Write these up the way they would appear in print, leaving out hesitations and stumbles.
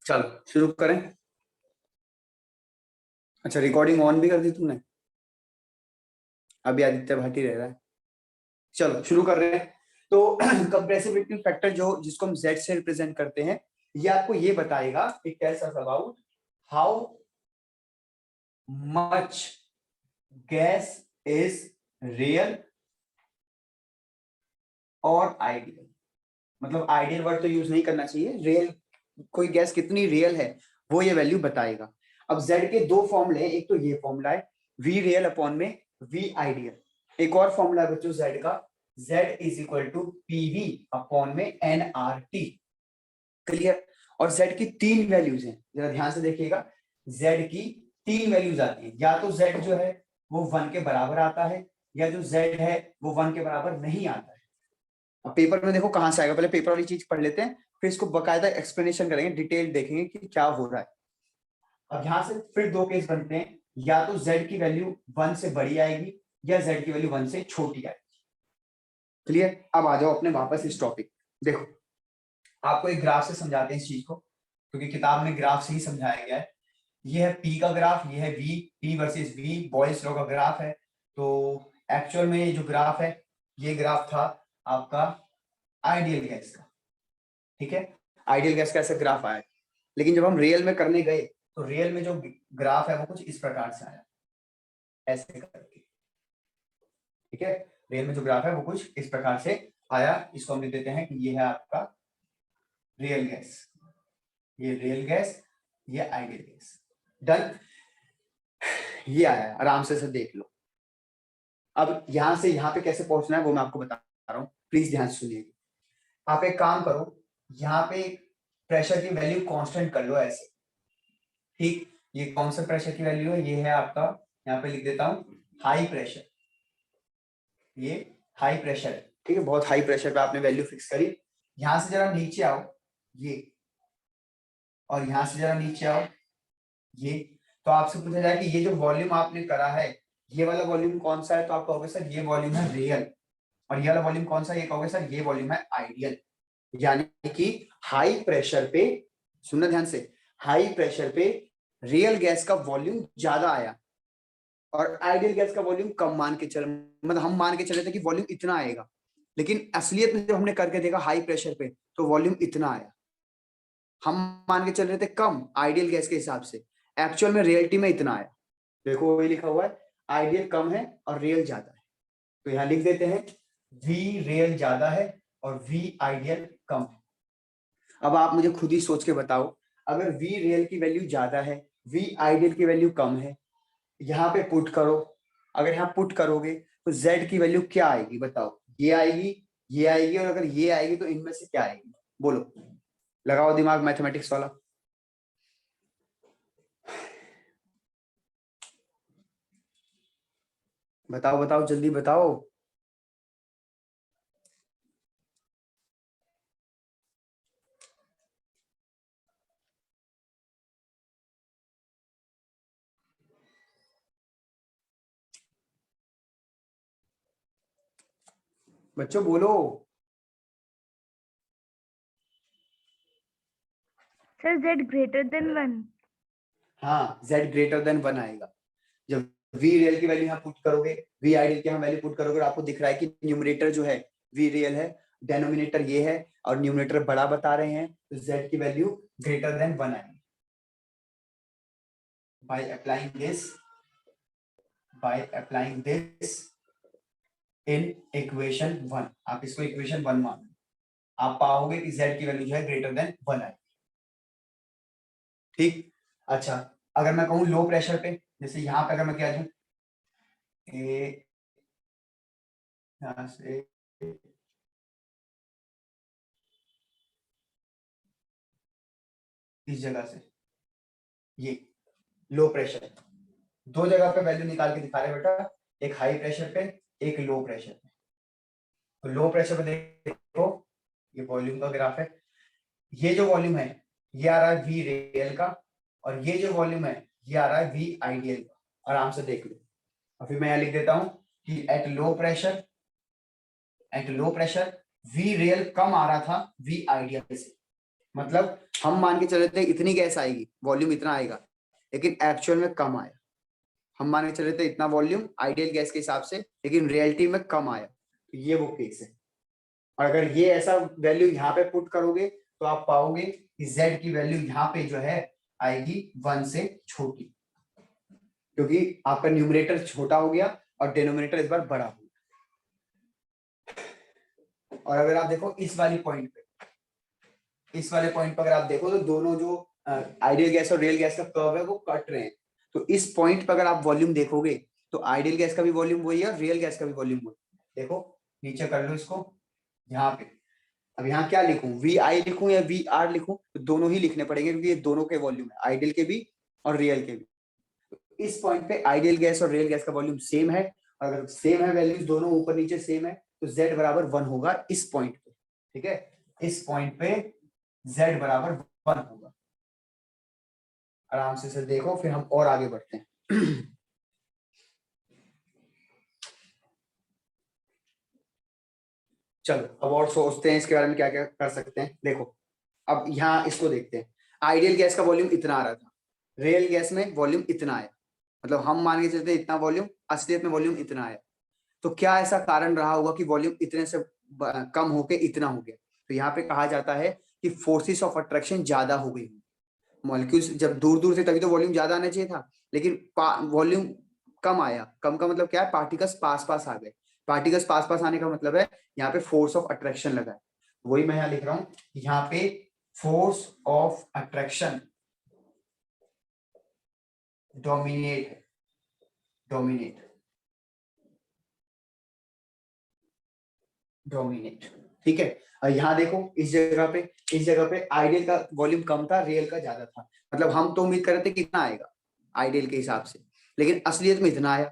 चलो शुरू करें। अच्छा, रिकॉर्डिंग ऑन भी कर दी तुमने? अभी आदित्य भाटी रह रहा है। चलो शुरू कर रहे हैं। तो कंप्रेसिव हीटिंग फैक्टर जो जिसको हम Z से रिप्रेजेंट करते हैं, ये आपको ये बताएगा it tells us about how much gas is real और आइडियल। मतलब आइडियल वर्ड तो यूज नहीं करना चाहिए, रियल, कोई गैस कितनी रियल है वो ये वैल्यू बताएगा। अब Z के दो फॉर्मूले हैं, एक तो ये फॉर्मूला है V रियल अपॉन में V आइडियल। एक और फॉर्मूला है बच्चों Z का, Z is equal to PV upon में nRT। क्लियर? और Z की तीन वैल्यूज हैं, जरा ध्यान से देखिएगा। Z की तीन वैल्यूज आती है, या तो Z जो है वो 1 के बराबर आता है, या जो Z है वो 1 के बराबर नहीं आता है। अब पेपर में देखो कहां से आएगा, पहले पेपर वाली चीज पढ़ लेते हैं, फिर इसको बकायदा एक्सप्लेनेशन करेंगे, डिटेल देखेंगे कि क्या हो रहा है। अब यहां से फिर दो केस बनते हैं, या तो Z की वैल्यू 1 से बड़ी आएगी या Z की वैल्यू 1 से छोटी आएगी। क्लियर? अब आ जाओ अपने वापस इस टॉपिक। देखो आपको एक ग्राफ से समझाते हैं इस चीज को, क्योंकि किताब में ग्राफ से ही समझाया गया है। ये है P का ग्राफ, ये है V, P versus V Boyle's law का ग्राफ है। तो एक्चुअल में जो ग्राफ है, ये ग्राफ था आपका आइडियल गैस का। ठीक है, आइडियल गैस का ऐसा ग्राफ आया, लेकिन जब हम रियल में करने गए तो रियल में जो ग्राफ है वो कुछ इस प्रकार से आया, ऐसे करके। ठीक है, रियल में जो ग्राफ है वो कुछ इस प्रकार से आया। इसको हम लिख देते हैं कि ये है आपका रियल गैस, ये रियल गैस, ये आइडियल गैस। डन, ये आया है, आराम से देख लो। अब यहां से यहां पे कैसे पहुंचना है वो मैं आपको बता रहा हूं, प्लीज ध्यान से सुनिएगा। आप एक काम करो, यहाँ पे प्रेशर की वैल्यू कांस्टेंट कर लो ऐसे। ठीक, ये कौन सा प्रेशर की वैल्यू है? ये है आपका, यहाँ पे लिख देता हूं हाई प्रेशर। ये हाई प्रेशर है, ठीक है, बहुत हाई प्रेशर पे आपने वैल्यू फिक्स करी। यहां से जरा नीचे आओ, ये, और यहां से जरा नीचे आओ, ये। तो आपसे पूछा जाए कि ये जो वॉल्यूम आपने करा है, ये वाला वॉल्यूम कौन सा है? तो आप कहोगे सर ये वॉल्यूम है रियल। और ये वाला वॉल्यूम कौन सा है? ये कहोगे सर ये वॉल्यूम है आइडियल। यानी कि हाई प्रेशर पे, सुनना ध्यान से, हाई प्रेशर पे रियल गैस का वॉल्यूम ज्यादा आया और आइडियल गैस का वॉल्यूम कम मान के चल, मतलब हम मान के चले थे कि वॉल्यूम इतना आएगा, लेकिन असलियत में जब हमने करके देखा हाई प्रेशर पे तो वॉल्यूम इतना आया। हम मान के चल रहे थे कम आइडियल गैस के हिसाब से, एक्चुअल में रियलिटी में इतना आया। देखो वही लिखा हुआ है, आइडियल कम है और रियल ज्यादा है। तो यहां लिख देते हैं V रियल ज्यादा है और V आइडियल कम है। अब आप मुझे खुद ही सोच के बताओ, अगर V रियल की वैल्यू ज्यादा है, V आइडियल की वैल्यू कम है, यहाँ पे पुट करो। अगर यहाँ पुट करोगे तो Z की वैल्यू क्या आएगी बताओ? ये आएगी, ये आएगी, और अगर ये आएगी तो इनमें से क्या आएगी? बोलो, लगाओ दिमाग मैथमेटिक्स वाला। बताओ बताओ जल्दी बताओ। बच्चों बोलो। Sir Z greater than 1। हाँ, Z ग्रेटर देन 1 आएगा। जब V रियल की वैल्यू यहाँ पुट करोगे, V आइडियल की यहाँ वैल्यू पुट करोगे, और आपको दिख रहा है कि न्यूमरेटर जो है V रियल है, डेनोमिनेटर ये है, और न्यूमरेटर बड़ा बता रहे हैं, तो Z की वैल्यू ग्रेटर देन 1 आएगी। by applying this in equation 1, आप इसको इक्वेशन 1 मान, आप पाओगे कि Z की वैल्यू जो है ग्रेटर देन 1 आएगी। ठीक, अच्छा, अगर मैं कहूं लो प्रेशर पे, जैसे यहां पे अगर मैं क्या दूं, यहां से इस जगह से, ये लो प्रेशर, दो जगह पे वैल्यू निकाल के दिखा रहे बेटा, एक हाई प्रेशर पे, एक लो प्रेशर पे। तो लो प्रेशर पे देखो, ये वॉल्यूम का ग्राफ है, ये जो वॉल्यूम है ये आ रहा है V रियल का, और ये जो वॉल्यूम है ये आ रहा है V आइडियल का। आराम से देख लो। और फिर मैं यहां लिख देता हूं कि at low pressure V real कम आ रहा था V आइडियल से। मतलब हम मान के चले थे इतनी गैस आएगी, वॉल्यूम इतना आएगा, लेकिन एक्चुअल में कम आया। हम मान के चले थे इतना वॉल्यूम आइडियल गैस के हिसाब से, लेकिन रियलिटी में कम आया। तो ये वो केस है। और अगर ये ऐसा वैल्यू यहाँ पे पुट करोगे तो आप पाओगे कि z की वैल्यू यहाँ पे जो है आएगी 1 से छोटी, क्योंकि आपका न्यूमरेटर छोटा हो गया और डिनोमिनेटर इस बार बड़ा हो गया। और अगर आप देखो इस वाले पॉइंट पे, इस वाले पॉइंट पर अगर आप देखो तो दोनों जो आइडियल गैस और रियल गैस का कर्व है वो कट रहे हैं। तो इस पॉइंट पर अगर आप वॉल्यूम देखोगे तो आइडियल गैस का भी वॉल्यूम वही है और रियल गैस का भी वॉल्यूम वही है। देखो नीचे कर लो इसको यहाँ पे। अब यहाँ क्या लिखूं, वी आई लिखूं या वी आर लिखूं, तो दोनों ही लिखने पड़ेंगे क्योंकि ये दोनों के वॉल्यूम है, आइडियल के भी और रियल के भी। तो इस पॉइंट पे आइडियल गैस और रियल गैस का वॉल्यूम सेम है, और अगर सेम है वैल्यूज दोनों ऊपर नीचे सेम है तो z बराबर 1 होगा इस पॉइंट पे। ठीक है, इस पॉइंट पे z बराबर 1 होगा। आराम से इसे देखो, फिर हम और आगे बढ़ते हैं। चलो अब और सोचते हैं इसके बारे में क्या क्या कर सकते हैं। देखो अब यहाँ इसको देखते हैं। आइडियल गैस का वॉल्यूम इतना आ रहा था, रियल गैस में वॉल्यूम इतना आया, मतलब हम मान के चलते इतना वॉल्यूम, असलियत में वॉल्यूम इतना आया। तो क्या ऐसा कारण रहा होगा कि वॉल्यूम इतने से कम होके इतना हो गया? तो यहाँ पे कहा जाता है कि फोर्सेस ऑफ अट्रैक्शन ज्यादा हो गई। मॉलिक्यूल्स जब दूर दूर थे तभी तो वॉल्यूम ज्यादा आना चाहिए था, लेकिन वॉल्यूम कम आया। कम का मतलब क्या है, पार्टिकल्स पास पास आ गए। पार्टिकल्स पास पास आने का मतलब है यहाँ पे फोर्स ऑफ अट्रैक्शन लगा है। वही मैं यहाँ लिख रहा हूँ, यहाँ पे फोर्स ऑफ अट्रैक्शन डोमिनेट है, डोमिनेट, डोमिनेट। ठीक है, और यहाँ देखो इस जगह पे, इस जगह पे आइडियल का वॉल्यूम कम था, रियल का ज्यादा था। मतलब हम तो उम्मीद कर रहे थे कितना आएगा आइडियल के हिसाब से, लेकिन असलियत में इतना आया।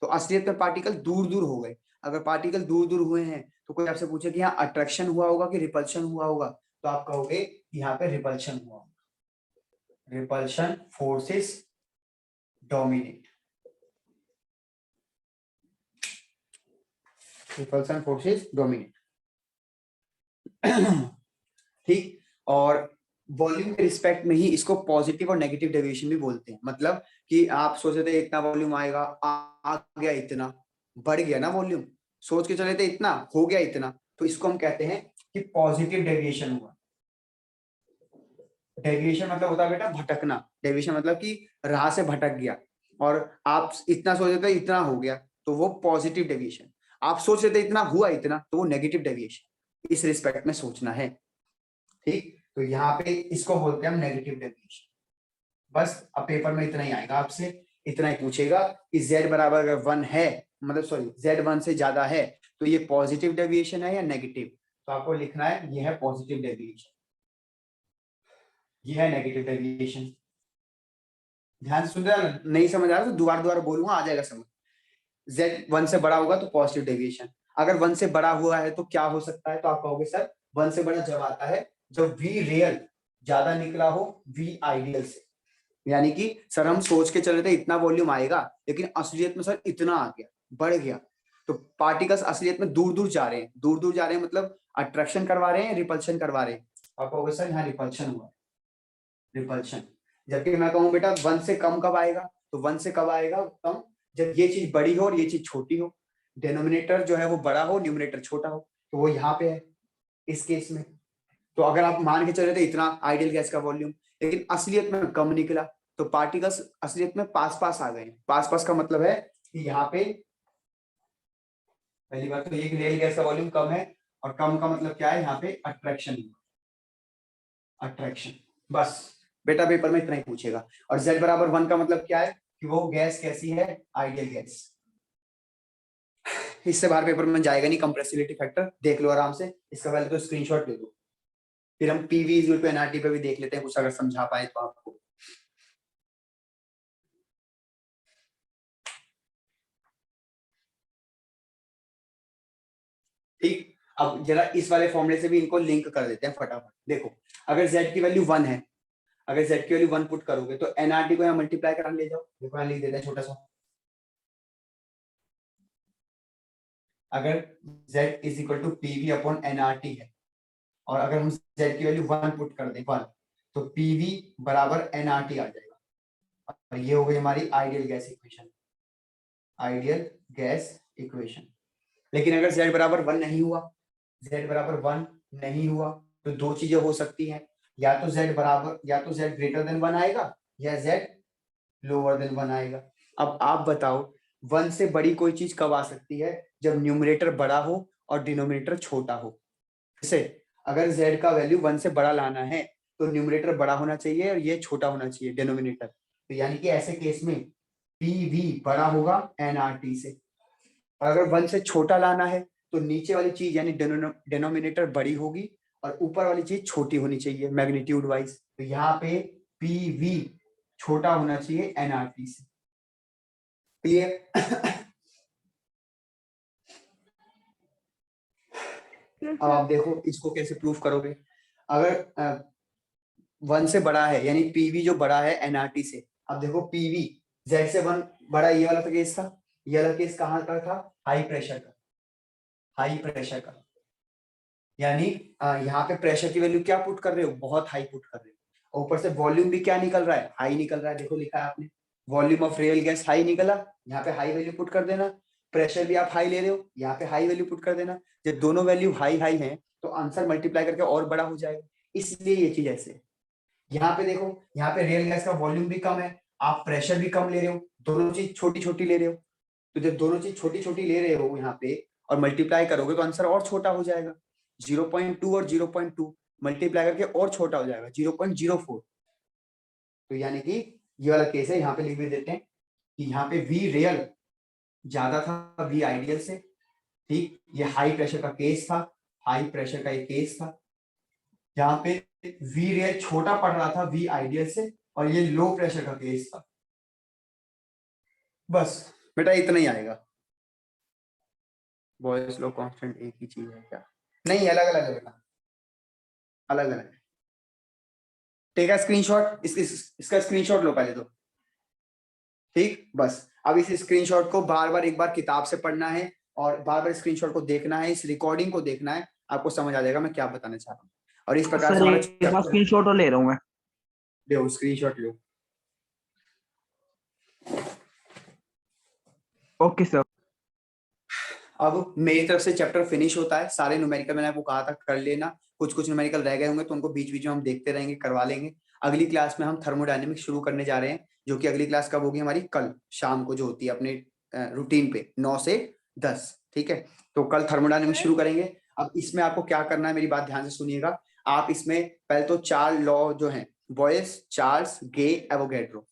तो असलियत में पार्टिकल दूर दूर हो गए। अगर पार्टिकल दूर दूर हुए हैं तो कोई आपसे पूछे कि यहाँ अट्रैक्शन हुआ होगा कि रिपल्शन हुआ होगा, तो आप कहोगे कि यहाँ पे रिपल्शन हुआ होगा। Repulsion forces dominate, repulsion forces dominate. ठीक, और वॉल्यूम के रिस्पेक्ट में ही इसको पॉजिटिव और नेगेटिव डेविएशन भी बोलते हैं। मतलब कि आप सोच रहे थे इतना वॉल्यूम आएगा, आ गया इतना, बढ़ गया ना वॉल्यूम, सोच के चले थे इतना, हो गया इतना, तो इसको हम कहते हैं कि पॉजिटिव डेविएशन हुआ। डेविएशन मतलब होता है बेटा भटकना, डेविएशन मतलब कि राह से भटक गया, और आप इतना सोच रहे थे इतना हो गया, तो वो पॉजिटिव डेविएशन। आप सोच रहे थे इतना हुआ इतना, तो वो नेगेटिव डेविएशन। इस रिस्पेक्ट में सोचना है। ठीक, तो यहाँ पे इसको बोलते हैं हम नेगेटिव डेविएशन। बस अब पेपर में इतना ही आएगा, आपसे इतना ही पूछेगा कि z बराबर अगर 1 है, मतलब सॉरी z 1 से ज्यादा है, तो ये पॉजिटिव डेविएशन है या नेगेटिव। तो आपको लिखना है ये है पॉजिटिव डेविएशन, ये है नेगेटिव डेविएशन। ध्यान से सुन रहे हैं, नहीं समझ आ रहा तो दोबारा दोबारा बोलूंगा, आ जाएगा समझ। z 1 से बड़ा होगा तो पॉजिटिव डेविएशन। अगर 1 से बड़ा हुआ है तो क्या हो सकता है, तो आप कहोगे सर 1 से बड़ा जब आता है जब v रियल ज्यादा निकला हो v आइडियल से। यानी कि सर हम सोच के चल रहे थे इतना वॉल्यूम आएगा, लेकिन असलियत में सर इतना आ गया, बढ़ गया। तो पार्टिकल्स असलियत में दूर दूर जा रहे हैं, दूर दूर जा रहे हैं मतलब अट्रैक्शन करवा रहे हैं, रिपल्शन करवा रहे हैं। आप कहोगे सर यहाँ रिपल्शन हुआ, रिपल्शन। जबकि मैं कहूँ बेटा 1 से कम कब आएगा, तो 1 से कब आएगा कम, जब ये चीज बड़ी हो और ये चीज छोटी हो, डिनोमिनेटर जो है वो बड़ा हो, न्यूमरेटर छोटा हो। तो वो यहाँ पे है इस केस में। तो अगर आप मान के चले थे इतना आइडियल गैस का वॉल्यूम, लेकिन असलियत में कम निकला, तो पार्टिकल्स असलियत में पास पास आ गए। पास पास का मतलब है कि यहाँ पे पहली बात तो ये कि रियल गैस का वॉल्यूम कम है, और कम का मतलब क्या है, यहाँ पे अट्रैक्शन, अट्रैक्शन। बस बेटा पेपर में इतना ही पूछेगा। और z बराबर 1 का मतलब क्या है कि वो गैस कैसी है, आइडियल गैस। इससे बाहर पेपर में जाएगा नहीं। कंप्रेसिबिलिटी फैक्टर देख लो आराम से, इसका पहले तो स्क्रीनशॉट ले लो, फिर हम पीवी इज पे एनआरटी पे भी देख लेते हैं, कुछ अगर समझा पाए तो आपको। ठीक, अब जरा इस वाले फॉर्मूले से भी इनको लिंक कर देते हैं फटाफट। देखो अगर z की वैल्यू 1 है, अगर z की वैल्यू 1 पुट करोगे तो एनआरटी को यहाँ मल्टीप्लाई करा ले जाओ। देखो यहाँ लिख देते हैं छोटा सा, अगर z is equal to PV upon nRT है, और अगर हम z की वैल्यू 1 पुट कर दें 1, तो PV बराबर nRT आ जाएगा, और ये हो गई हमारी ideal gas equation, ideal gas equation. लेकिन अगर z बराबर 1 नहीं हुआ, z बराबर 1 नहीं हुआ, तो दो चीजें हो सकती हैं, या तो z ग्रेटर देन 1 आएगा, या z लोअर देन 1 आएगा। अब आप बताओ 1 से बड़ी कोई चीज कब आ सकती है? जब न्यूमरेटर बड़ा हो और डिनोमिनेटर छोटा हो। जैसे अगर z का वैल्यू 1 से बड़ा लाना है तो न्यूमरेटर बड़ा होना चाहिए और ये छोटा होना चाहिए डिनोमिनेटर, तो यानी कि ऐसे केस में PV बड़ा होगा nRT से। और अगर 1 से छोटा लाना है तो नीचे वाली चीज यानी डिनोमिनेटर बड़ी होगी और ऊपर वाली चीज छोटी होनी चाहिए मैग्नीट्यूड वाइज, तो यहाँ पे PV छोटा होना चाहिए nRT से। क्लियर? अब आप देखो इसको कैसे प्रूफ करोगे। अगर 1 से बड़ा है यानी PV जो बड़ा है nRT से, अब देखो PV Z से 1 बड़ा, ये वाला तो केस था, ये वाला केस कहाँ का था? हाई प्रेशर का, हाई प्रेशर का। यानी यहाँ पे प्रेशर की वैल्यू क्या पुट कर रहे हो? बहुत हाई पुट कर रहे हो। ऊपर से वॉल्यूम भी क्या निकल रहा है? हाई निकल रहा है। देखो लिखा है आपने, volume of real gas high निकला, यहाँ पे हाई वैल्यू पुट कर देना। प्रेशर भी आप हाई ले रहे हो, यहाँ पे हाई वैल्यू पुट कर देना। जब दोनों वैल्यू हाई हाई है तो आंसर मल्टीप्लाई करके और बड़ा हो जाएगा, इसलिए ये चीज ऐसे है। यहाँ पे देखो, यहाँ पे रियल गैस का वॉल्यूम भी कम है, आप प्रेशर भी कम ले रहे हो, दोनों चीज छोटी छोटी ले रहे हो। तो जब दोनों चीज छोटी छोटी ले रहे हो यहाँ पे और मल्टीप्लाई करोगे तो आंसर और छोटा हो जाएगा। 0.2 और 0.2 मल्टीप्लाई करके और छोटा हो जाएगा 0.04। तो यानी कि ये वाला केस है, यहाँ पे लिख भी देते हैं कि यहाँ पे V रियल ज्यादा था V आइडियल से। ठीक, ये हाई प्रेशर का केस था, हाई प्रेशर का एक केस था। यहाँ पे V रियल छोटा पड़ रहा था V आइडियल से, और ये लो प्रेशर का केस था। बस बेटा इतना ही आएगा। बॉयज लो कांस्टेंट एक ही चीज है क्या? नहीं, अलग अलग है बेटा, अलग अलग है। टेक अ स्क्रीनशॉट, इसका स्क्रीनशॉट लो पहले तो। ठीक, बस अब इस स्क्रीनशॉट को बार बार एक बार किताब से पढ़ना है और बार बार स्क्रीनशॉट को देखना है, इस रिकॉर्डिंग को देखना है, आपको समझ आ जाएगा मैं क्या बताना चाह रहा हूँ। और इस प्रकार से हमारा एक बार स्क्रीनशॉट ले रहा हूँ मैं। लो स्क्रीनशॉट लो। Okay sir. अब मेरी तरफ से चैप्टर फिनिश होता है, सारे न्यूमेरिकल मैंने आपको कहा था कर लेना, कुछ कुछ न्यूमेरिकल रह गए होंगे तो उनको बीच बीच में हम देखते रहेंगे, करवा लेंगे। अगली क्लास में हम थर्मोडायनेमिक्स शुरू करने जा रहे हैं, जो कि अगली क्लास कब होगी हमारी? कल शाम को, जो होती है अपने रूटीन पे 9 से 10। ठीक है, तो कल थर्मोडायनेमिक्स शुरू करेंगे। अब इसमें आपको क्या करना है, मेरी बात ध्यान से सुनिएगा। आप इसमें पहले तो 4 लॉ जो है, बॉयस, चार्ल्स, गे, एवोगैड्रो,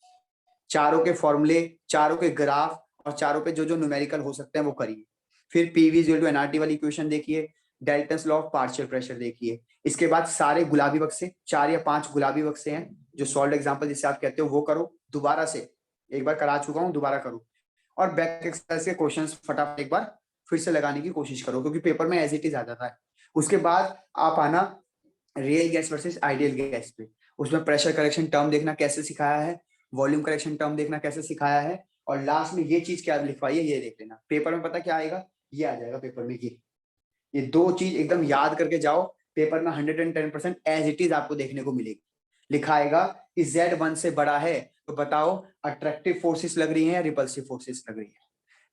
चारों के फॉर्मूले, चारों के ग्राफ और चारों पे जो जो न्यूमेरिकल हो सकते हैं वो करिए। फिर PV इक्वल टू nRT वाली इक्वेशन देखिए, Dalton's law of partial pressure देखिए। इसके बाद सारे गुलाबी बक्से, 4 या 5 गुलाबी बक्से हैं जो सॉल्व एग्जांपल जिसे आप कहते हो वो करो। दोबारा से, एक बार करा चुका हूं, दोबारा करो। और बैक एक्सरसाइज के क्वेश्चंस फटाफट एक बार फिर से लगाने की कोशिश करो, क्योंकि पेपर में एज इट इज आ जाता है। उसके बाद आप आना real gas versus ideal gas पे, उसमें प्रेशर करेक्शन टर्म देखना कैसे सिखाया है, वॉल्यूम करेक्शन टर्म देखना कैसे सिखाया है, और लास्ट में ये चीज क्या लिखवाई है ये देख लेना। पेपर में पता क्या आएगा? ये आ जाएगा पेपर में, ये दो चीज एकदम याद करके जाओ। पेपर में 110% एज इट इज आपको देखने को मिलेगी। लिखा आएगा कि Z 1 से बड़ा है तो बताओ अट्रैक्टिव फोर्सेस लग रही हैं या रिपल्सिव फोर्सेस लग रही है।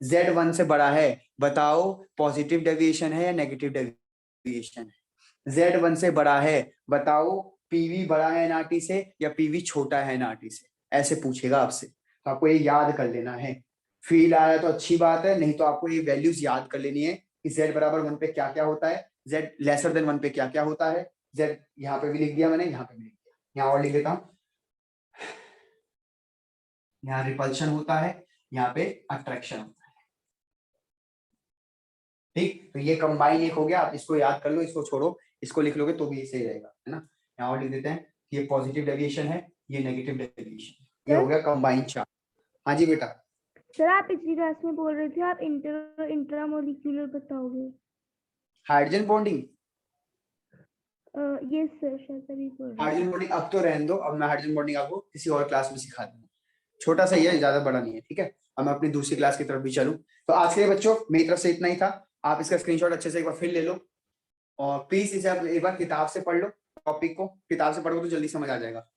Z 1 से बड़ा है, बताओ पॉजिटिव डेविएशन है या नेगेटिव डेविएशन है। Z 1 से बड़ा है, बताओ PV बड़ा है nRT से या PV छोटा है nRT से। ऐसे पूछेगा आपसे, तो आपको ये याद कर लेना है। फील आया तो अच्छी बात है, नहीं तो आपको ये वैल्यूज याद कर लेनी है कि Z बराबर 1 पे क्या क्या होता है, Z लेसर देन 1 पे क्या क्या होता है। Z यहाँ पे भी लिख दिया मैंने, यहाँ पे भी लिख दिया, यहाँ और लिख देता हूँ। यहाँ रिपल्शन होता है, यहाँ पे अट्रैक्शन होता है। ठीक, तो ये कंबाइन एक हो गया, आप इसको याद कर लो, इसको छोड़ो, इसको लिख लोगे तो भी सही रहेगा, है ना। यहाँ और लिख देते हैं, ये पॉजिटिव डेविएशन है, ये नेगेटिव डेविएशन, ये हो गया कंबाइन चार्ट। हाँ जी बेटा। सर आप पिछली क्लास में बोल रहे थे आप इंट्रामोलिक्यूलर बताओगे। हाइड्रोजन बॉन्डिंग, यस सर, शायद अभी बोल रहे हाइड्रोजन बॉन्डिंग अब तो रहने दो, अब मैं हाइड्रोजन बॉन्डिंग आपको किसी और क्लास में सिखा दूंगा। छोटा सा ही है, ज्यादा बड़ा नहीं है, ठीक है। अब मैं अपनी दूसरी क्लास की तरफ भी चलूं। तो आज के लिए बच्चों मेरी तरफ से इतना ही था। आप इसका स्क्रीनशॉट अच्छे से एक बार फिर ले लो और प्लीज इसे आप एक बार किताब से पढ़ लो, टॉपिक को किताब से पढ़ो तो जल्दी समझ आ जाएगा।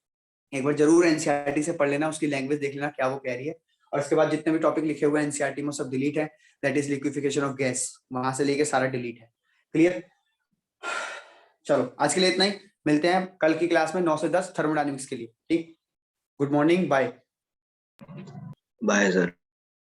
एक बार जरूर एनसीईआरटी से पढ़ लेना, उसकी लैंग्वेज देख लेना क्या वो कह रही है, और उसके बाद जितने भी टॉपिक लिखे हुए हैं एनसीईआरटी में सब डिलीट है, that is liquefaction of gas, वहां से लेके सारा डिलीट है। क्लियर? चलो आज के लिए इतना ही, मिलते हैं कल की क्लास में 9 से 10 थर्मोडायनेमिक्स के लिए। ठीक, good morning, bye. Bye sir.